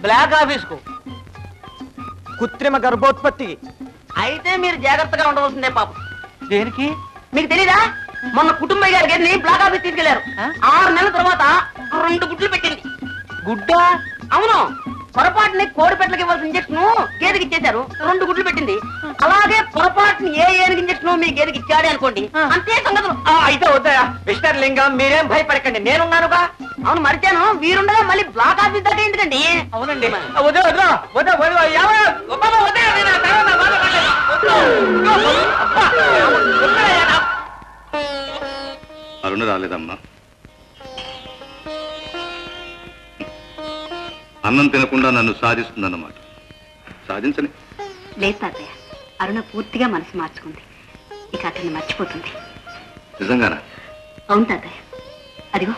Black office కు. కృత్రిమ గర్భోత్పత్తి. అయితే మీరు జాగ్రత్తగా ఉండవలసిందే పాపం. దేనికి? మీకు తెలీదా? మొన్న కుటుంబయ్య గారి గదిని బ్లాక్ ఆఫీస్ తీసుకెళ్లారు. 6 నెలల తర్వాత 2 గుడ్లు పెట్టింది. గుడ్డ? అవును. పొరపాటుని కోడి పెట్టలకి ఇవ్వాల్సిన ఇంజక్షన్ గేదెకి ఇచ్చేశారు, 2 గుడ్లు పెట్టింది. అలాగే పొరపాటుని ఏనుగు ఇంజక్షన్ మీ గేదెకి ఇచ్చాడే అనుకోండి, అంతే సంగతులు. అయితే వద్దయా మిస్టర్ లింగం, మీరేం భయపడకండి, నేనున్నానుగా. అవును మరిచాను, వీరుండగా మళ్ళీ బ్లాక్ ఆఫీస్ దాకా ఎందుకండి? అవునండి. వద్దు వద్దు వద్దు అరుణ రాలేదమ్మా. అన్నం తినకుండా నన్ను సాధిస్తుందన్నమాట. సాధించని. లేదు తాతయ్య, అరుణ పూర్తిగా మనసు మార్చుకుంది. ఇక అతన్ని మర్చిపోతుంది. నిజంగానా? అవును తాతయ్య. అదిగో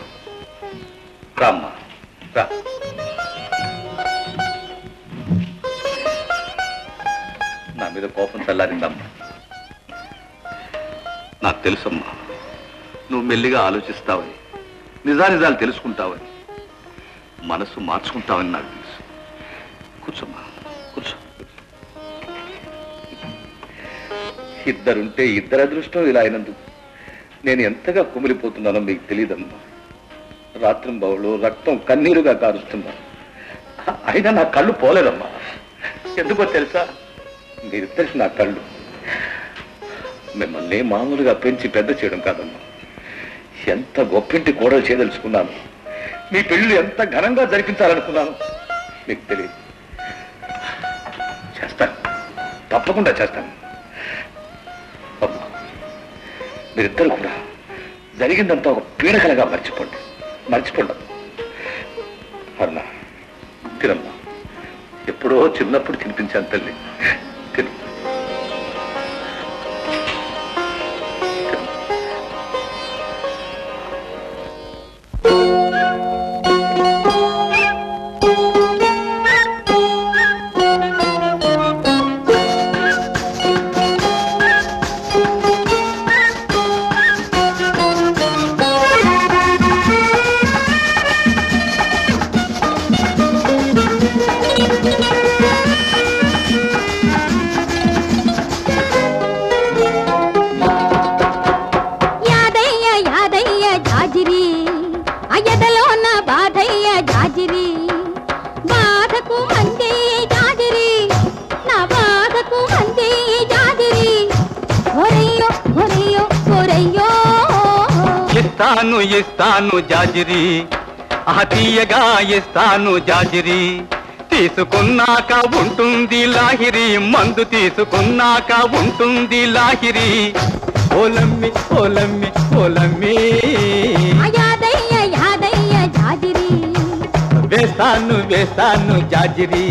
రామ్మా రా. నా మీద కోపం చల్లారిందమ్మా. నాకు తెలుసమ్మా, నువ్వు మెల్లిగా ఆలోచిస్తావని, నిజానిజాలు తెలుసుకుంటావని, మనసు మార్చుకుంటావని నాకు తెలుసు. కూర్చోమ్మా, కూర్చో. ఇద్దరుంటే ఇద్దరు అదృష్టం ఇలా అయినందుకు నేను ఎంతగా కుమిలిపోతున్నానో మీకు తెలియదమ్మా. రాత్రింబవళ్ళు రక్తం కన్నీరుగా కారుస్తున్నాను. అయినా నా కళ్ళు పోలేదమ్మా. ఎందుకో తెలుసా? మీరిద్దరికి నా కళ్ళు. మిమ్మల్ని మామూలుగా పెంచి పెద్ద చేయడం కాదమ్మా, ఎంత గొప్పింటి కోడలు చేయదలుచుకున్నాను. మీ పెళ్లి ఎంత ఘనంగా జరిపించాలనుకున్నాను మీకు తెలియదు. చేస్తాను, తప్పకుండా చేస్తాను. అమ్మా, మీరిద్దరు కూడా జరిగిందంతా ఒక పీడకలగా మర్చిపోండి. అరుణ, తినమ్మా. ఎప్పుడో చిన్నప్పుడు తినిపించాను తల్లి, తిను. ఇస్తాను జాజిరి, తీయగా ఇస్తాను జాజిరి. తీసుకున్నాక ఉంటుంది లాహిరి, మందు తీసుకున్నాక ఉంటుంది లాహిరి. ఓలమ్మి ఓలమ్మి ఓలమ్మి వేస్తాను జాజిరి.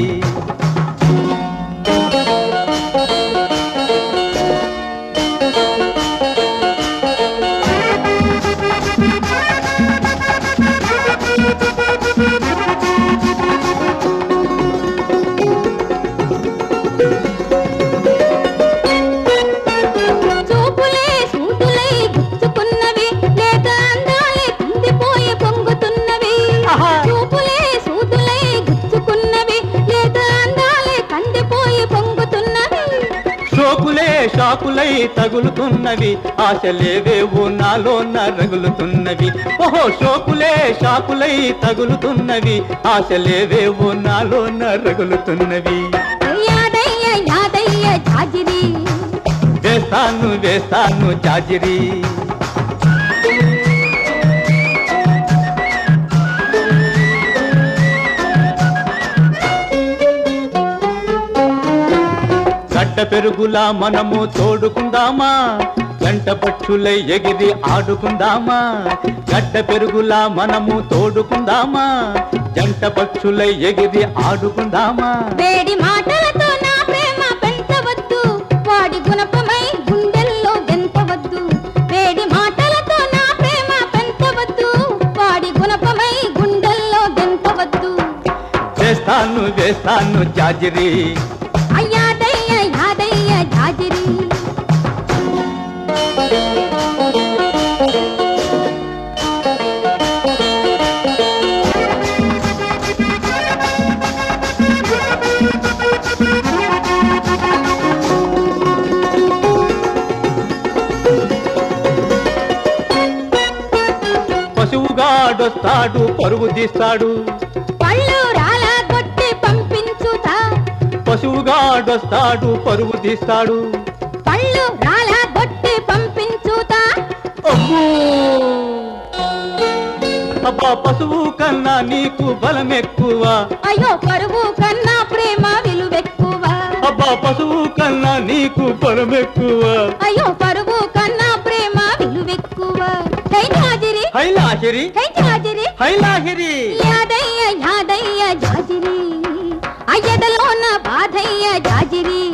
షాకులై తగులుతున్నవి, ఆశలేవేవో నాలో రగులుతున్నవి. ఓహో, షాకులై తగులుతున్నవి, ఆశలేవేవో నాలో రగులుతున్నవి. వేస్తాను జాజిరి. గడ్డ పెరుగులా మనము తోడుకుందామా, గంట పక్షులై ఎగిరి ఆడుకుందామా. గడ్డ పెరుగులా మనము తోడుకుందామా, జంట పక్షులై ఎగిరి ఆడుకుందామా. వేడి మాటలతో నా ప్రేమ పెంచవద్దు, వాడి గుణపమై గుండెల్లో గెంతవద్దు. వేడి మాటలతో నా ప్రేమ పెంచవద్దు, వాడి గుణపమై గుండెల్లో గెంతవద్దు. వేస్తాను జాజిరి. యాదయ్య జాజిరి. పశువుగాడొస్తాడు పరుగు తీస్తాడు పళ్ళు రాలా కొట్టి పంపించుతా పశువుగాడొస్తాడు పరుగు తీస్తాడు పళ్ళు రాలా కొట్టి పంపించుతా అబ్బో అబ్బా పశువు కన్నా నీకు బలం ఎక్కువ అయ్యో పరుగు కన్నా ప్రేమ విలువెక్కువ అబ్బా పశువు కన్నా నీకు బలం ఎక్కువ అయ్యో పరుగు కన్నా ప్రేమ విలువెక్కువ హై జాజిరి హైలాహిరి హై జాజిరి హైలాహిరి యాదయ్య యాదయ్య జాజిరి అయ్యదలోన బాధయ్య జాజిరి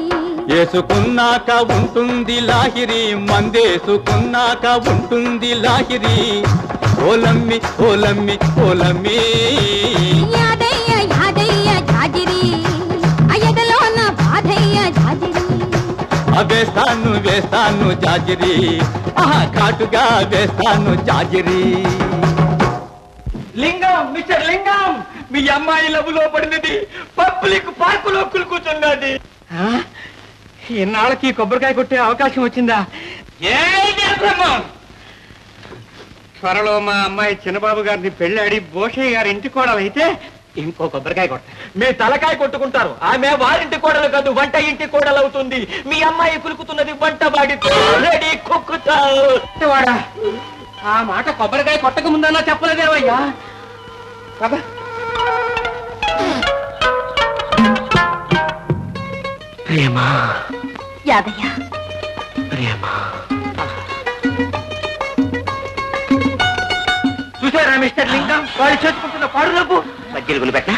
వేసుకున్నాక ఉంటుంది లాహిరి మందేసుకున్నాక ఉంటుంది లాహిరి ఓలమ్మి ఓలమ్మి ఓలమ్మి యాదయ్య యాదయ్య జాజిరి అయ్యదలోన బాధయ్య జాజిరి వేస్తాను వేస్తాను జాజిరి ఆహా ఘాటుగా వేస్తాను జాజిరి లింగం మిస్టర్ లింగం మీ అమ్మాయి లబులో పడినది పబ్లిక్ పార్కులో కూర్చున్నది ఇన్నాళ్ళకి కొబ్బరికాయ కొట్టే అవకాశం వచ్చిందా ఏ బ్రహ్మం త్వరలో మా అమ్మాయి చిన్నబాబు గారిని పెళ్ళాడి భోషయ్య గారి ఇంటి కోడలైతే ఇంకో కొబ్బరికాయ కొట్ట మీ తలకాయ కొట్టుకుంటారు ఆమె వారింటి కోడలు కాదు వంట ఇంటి కోడలు అవుతుంది మీ అమ్మాయి కులుకుతున్నది వంట వాడితో రెడీ కుక్కుతావాడా ఆ మాట కొబ్బరికాయ కొట్టక ముందన్నా చెప్పలేదేవయ్యా బాబా ప్రేమ యాదయ్య ప్రేమ చూసారా మిస్టర్ లింగం వాడు చేసుకుంటున్న పాడులోపు మధ్యలో పెట్ట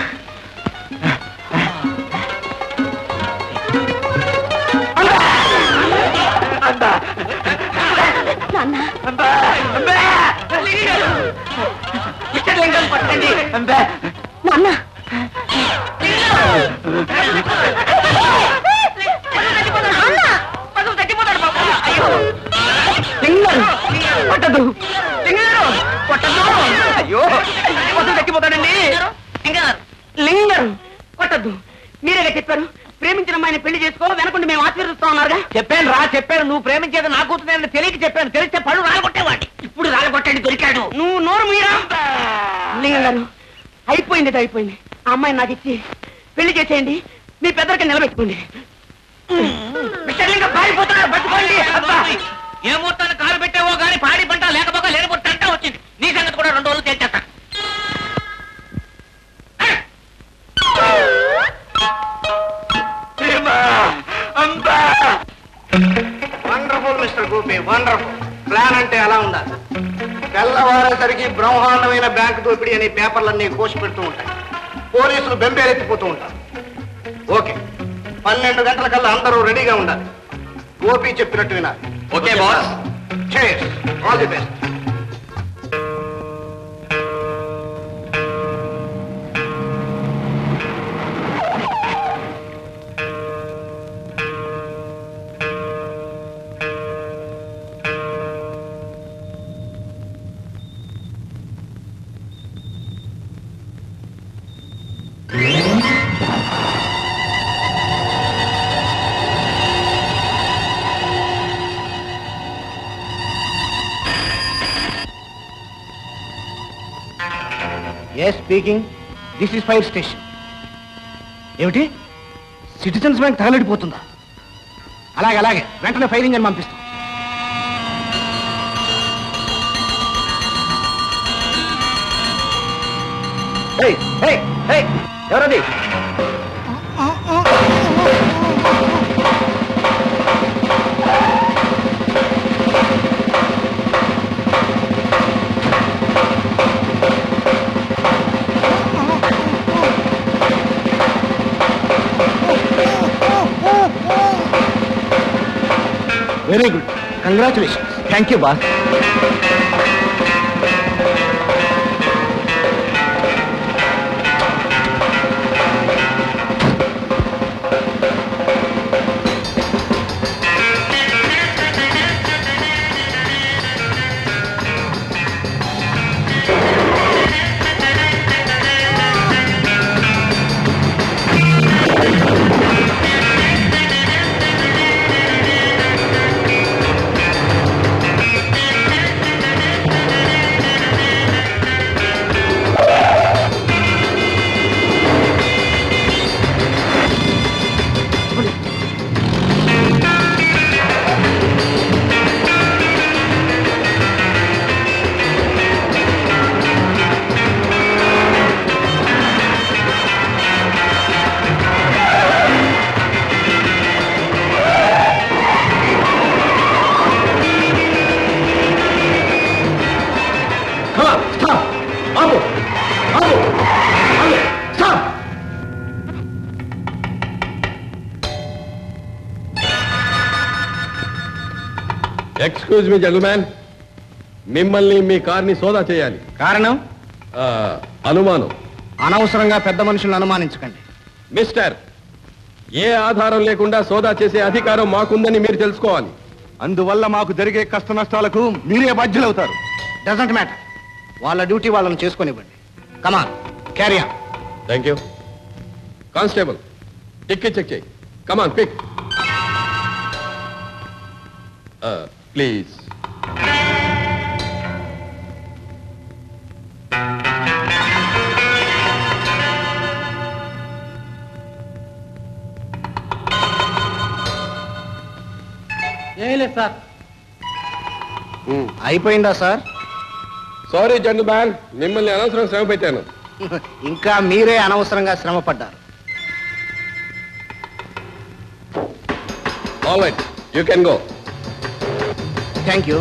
మిస్టర్ లింగం పట్టండి నాన్న పట్టదు కొట్టదు అయ్యో పశువు తగ్గిపోతాడండి లింగం కొట్టద్దు మీరేగా చెప్పారు ప్రేమించిన అమ్మాయిని పెళ్లి చేసుకో వెనకుండా మేము ఆశీర్వదిస్తా ఉన్నారుగా చెప్పాను నువ్వు ప్రేమించేది నా కూతురు తెలియక చెప్పాను తెలిస్తే పళ్ళు రాలగొట్టేవాడి ఇప్పుడు రాలగొట్టండి దొరికాడు నువ్వు నోరు మీరా లింగం గారు అయిపోయింది అయిపోయింది ఆ అమ్మాయిని నాకు ఇచ్చి పెళ్లి చేసేయండి మీ పెద్దరికి నిలబెట్టుకోండి పారిపోతున్నారు పట్టుకోండి ఏ ముహూర్తాన్ని కాలు పెట్టావో గానీ పాడి పంట లేకపోగా లేని పుట్టంట వచ్చింది నీ సంగతి కూడా 2 రోజులు తేల్చేస్తా wonderful mister Gopi wonderful plan అంటే అలా ఉండాలి తెల్లవారేసరికి బ్రహ్మాండమైన బ్యాంకు దోపిడీ అనే పేపర్లన్నీ కోసి పెడుతూ ఉంటాయి పోలీసులు బెంబేలెత్తిపోతూ ఉంటారు ఓకే 12 గంటలకల్లా అందరూ రెడీగా ఉండాలి గోపి చెప్పినట్టు వినాలి okay boss all the best yes speaking this is fire station ఏమిటి సిటిజన్స్ బ్యాంక్ తగలడిపోతుందా అలాగే అలాగే వెంటనే ఫైరింగ్ అని పంపిస్తాం ఎవరది very good congratulations thank you boss excuse me gentleman, మిమ్మల్ని మీ కార్ని సోదా చేయాలి. కారణం? అనుమానం. అనవసరంగా పెద్ద మనుషులను అనుమానించకండి. మిస్టర్, ఏ ఆధారం లేకుండా సోదా చేసే అధికారం మాకుందని మీరు తెలుసుకోవాలి. అందువల్ల మాకు జరిగే కష్ట నష్టాలకు మీరే బాధ్యులవుతారు. Doesn't matter. వాళ్ళ డ్యూటీ వాళ్ళని చేసుకొనివ్వండి. Come on, carry on. Thank you. Constable, టిక్కి చెక్ చేయి. Come on, pick. ప్లీజ్. ఏం లేదు సార్. అయిపోయిందా సార్? సారీ జెంటల్మ్యాన్, మిమ్మల్ని అనవసరం శ్రమ పెట్టాను. ఇంకా మీరే అనవసరంగా శ్రమ పడ్డారు. All right, you can go. Thank you.